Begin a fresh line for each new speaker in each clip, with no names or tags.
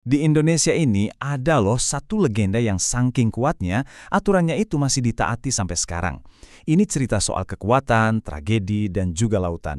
Di Indonesia ini ada loh satu legenda yang saking kuatnya, aturannya itu masih ditaati sampai sekarang. Ini cerita soal kekuatan, tragedi, dan juga lautan.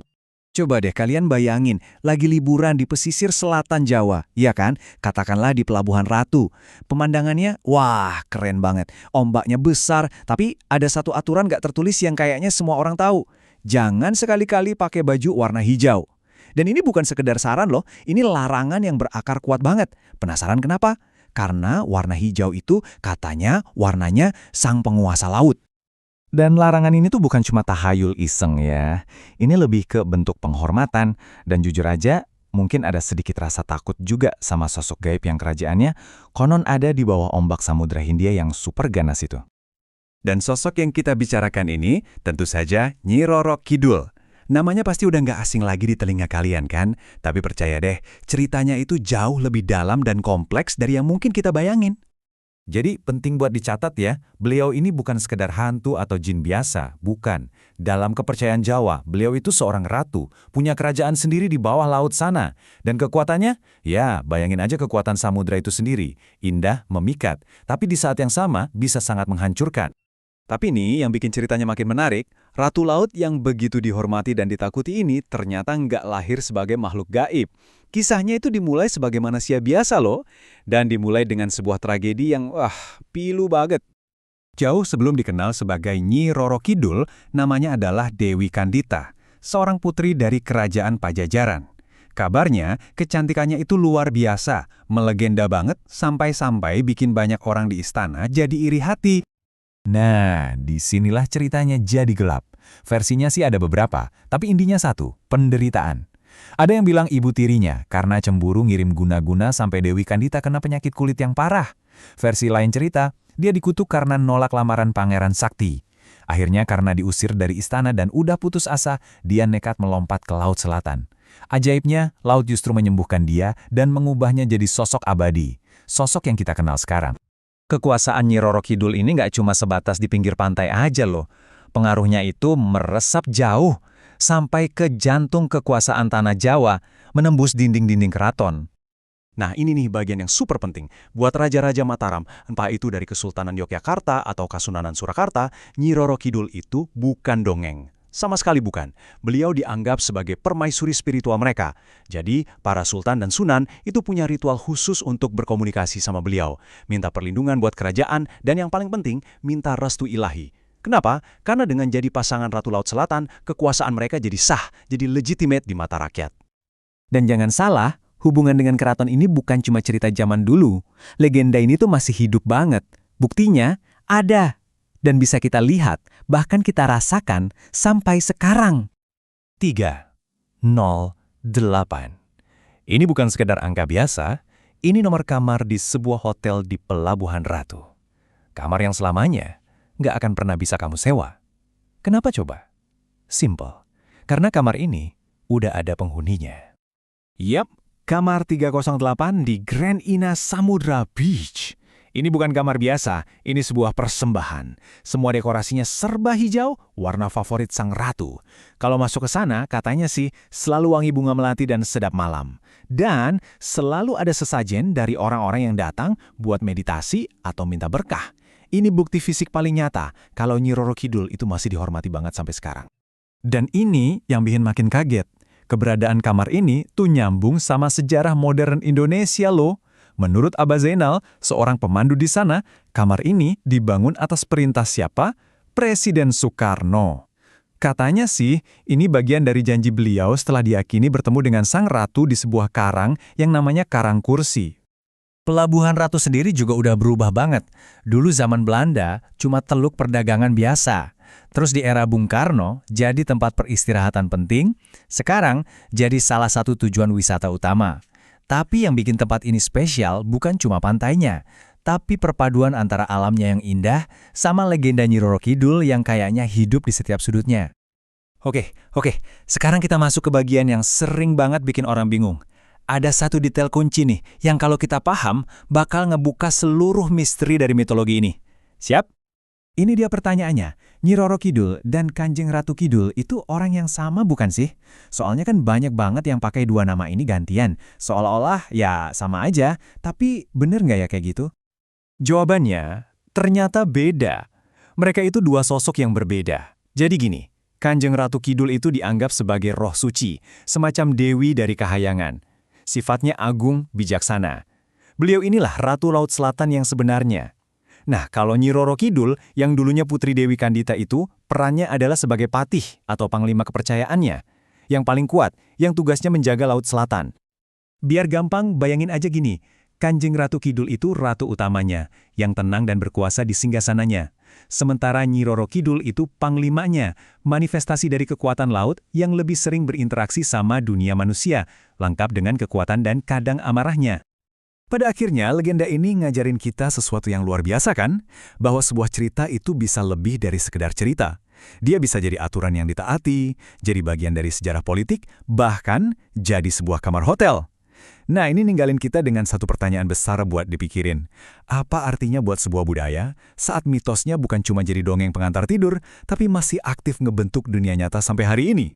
Coba deh kalian bayangin, lagi liburan di pesisir selatan Jawa, ya kan? Katakanlah di Pelabuhan Ratu. Pemandangannya, wah keren banget. Ombaknya besar, tapi ada satu aturan gak tertulis yang kayaknya semua orang tahu. Jangan sekali-kali pakai baju warna hijau. Dan ini bukan sekedar saran loh, ini larangan yang berakar kuat banget. Penasaran kenapa? Karena warna hijau itu katanya warnanya sang penguasa laut. Dan larangan ini tuh bukan cuma tahayul iseng ya. Ini lebih ke bentuk penghormatan. Dan jujur aja, mungkin ada sedikit rasa takut juga sama sosok gaib yang kerajaannya konon ada di bawah ombak Samudra Hindia yang super ganas itu. Dan sosok yang kita bicarakan ini tentu saja Nyi Roro Kidul. Namanya pasti udah nggak asing lagi di telinga kalian kan? Tapi percaya deh, ceritanya itu jauh lebih dalam dan kompleks dari yang mungkin kita bayangin. Jadi penting buat dicatat ya, beliau ini bukan sekedar hantu atau jin biasa, bukan. Dalam kepercayaan Jawa, beliau itu seorang ratu, punya kerajaan sendiri di bawah laut sana. Dan kekuatannya? Ya, bayangin aja kekuatan samudra itu sendiri. Indah, memikat, tapi di saat yang sama bisa sangat menghancurkan. Tapi nih yang bikin ceritanya makin menarik, Ratu Laut yang begitu dihormati dan ditakuti ini ternyata nggak lahir sebagai makhluk gaib. Kisahnya itu dimulai sebagai manusia biasa loh, dan dimulai dengan sebuah tragedi yang pilu banget. Jauh sebelum dikenal sebagai Nyi Roro Kidul, namanya adalah Dewi Kandita, seorang putri dari kerajaan Pajajaran. Kabarnya, kecantikannya itu luar biasa, melegenda banget sampai-sampai bikin banyak orang di istana jadi iri hati. Nah, disinilah ceritanya jadi gelap. Versinya sih ada beberapa, tapi intinya satu, penderitaan. Ada yang bilang ibu tirinya karena cemburu ngirim guna-guna sampai Dewi Kandita kena penyakit kulit yang parah. Versi lain cerita, dia dikutuk karena nolak lamaran Pangeran Sakti. Akhirnya karena diusir dari istana dan udah putus asa, dia nekat melompat ke Laut Selatan. Ajaibnya, laut justru menyembuhkan dia dan mengubahnya jadi sosok abadi. Sosok yang kita kenal sekarang. Kekuasaan Nyi Roro Kidul ini nggak cuma sebatas di pinggir pantai aja loh. Pengaruhnya itu meresap jauh, sampai ke jantung kekuasaan tanah Jawa, menembus dinding-dinding keraton. Nah ini nih bagian yang super penting. Buat Raja-Raja Mataram, entah itu dari Kesultanan Yogyakarta atau Kasunanan Surakarta, Nyi Roro Kidul itu bukan dongeng. Sama sekali bukan. Beliau dianggap sebagai permaisuri spiritual mereka. Jadi, para sultan dan sunan itu punya ritual khusus untuk berkomunikasi sama beliau. Minta perlindungan buat kerajaan, dan yang paling penting, minta restu ilahi. Kenapa? Karena dengan jadi pasangan Ratu Laut Selatan, kekuasaan mereka jadi sah, jadi legitimate di mata rakyat. Dan jangan salah, hubungan dengan keraton ini bukan cuma cerita zaman dulu. Legenda ini tuh masih hidup banget. Buktinya, ada. Dan bisa kita lihat, bahkan kita rasakan sampai sekarang. 308. Ini bukan sekedar angka biasa, ini nomor kamar di sebuah hotel di Pelabuhan Ratu. Kamar yang selamanya nggak akan pernah bisa kamu sewa. Kenapa coba? Simple, karena kamar ini udah ada penghuninya. Yap, kamar 308 di Grand Ina Samudra Beach. Ini bukan kamar biasa, ini sebuah persembahan. Semua dekorasinya serba hijau, warna favorit sang ratu. Kalau masuk ke sana, katanya sih selalu wangi bunga melati dan sedap malam. Dan selalu ada sesajen dari orang-orang yang datang buat meditasi atau minta berkah. Ini bukti fisik paling nyata kalau Nyi Roro Kidul itu masih dihormati banget sampai sekarang. Dan ini yang bikin makin kaget. Keberadaan kamar ini tuh nyambung sama sejarah modern Indonesia loh. Menurut Abah Zainal, seorang pemandu di sana, kamar ini dibangun atas perintah siapa? Presiden Soekarno. Katanya sih, ini bagian dari janji beliau setelah diyakini bertemu dengan sang ratu di sebuah karang yang namanya Karang Kursi. Pelabuhan Ratu sendiri juga udah berubah banget. Dulu zaman Belanda, cuma teluk perdagangan biasa. Terus di era Bung Karno, jadi tempat peristirahatan penting. Sekarang, jadi salah satu tujuan wisata utama. Tapi yang bikin tempat ini spesial bukan cuma pantainya, tapi perpaduan antara alamnya yang indah sama legenda Nyi Roro Kidul yang kayaknya hidup di setiap sudutnya. Oke, sekarang kita masuk ke bagian yang sering banget bikin orang bingung. Ada satu detail kunci nih, yang kalau kita paham, bakal ngebuka seluruh misteri dari mitologi ini. Siap? Ini dia pertanyaannya, Nyi Roro Kidul dan Kanjeng Ratu Kidul itu orang yang sama bukan sih? Soalnya kan banyak banget yang pakai dua nama ini gantian. Seolah-olah ya sama aja, tapi bener nggak ya kayak gitu?
Jawabannya, ternyata beda. Mereka itu dua sosok yang berbeda. Jadi gini, Kanjeng Ratu Kidul itu dianggap sebagai roh suci, semacam dewi dari kahayangan. Sifatnya agung, bijaksana. Beliau inilah Ratu Laut Selatan yang sebenarnya. Nah, kalau Nyi Roro Kidul, yang dulunya Putri Dewi Kandita itu, perannya adalah sebagai patih atau panglima kepercayaannya. Yang paling kuat, yang tugasnya menjaga Laut Selatan.
Biar gampang, bayangin aja gini. Kanjeng Ratu Kidul itu ratu utamanya, yang tenang dan berkuasa di singgasananya. Sementara Nyi Roro Kidul itu panglimanya, manifestasi dari kekuatan laut yang lebih sering berinteraksi sama dunia manusia, lengkap dengan kekuatan dan kadang amarahnya. Pada akhirnya, legenda ini ngajarin kita sesuatu yang luar biasa kan? Bahwa sebuah cerita itu bisa lebih dari sekedar cerita. Dia bisa jadi aturan yang ditaati, jadi bagian dari sejarah politik, bahkan jadi sebuah kamar hotel. Nah, ini ninggalin kita dengan satu pertanyaan besar buat dipikirin. Apa artinya buat sebuah budaya saat mitosnya bukan cuma jadi dongeng pengantar tidur, tapi masih aktif ngebentuk dunia nyata sampai hari ini?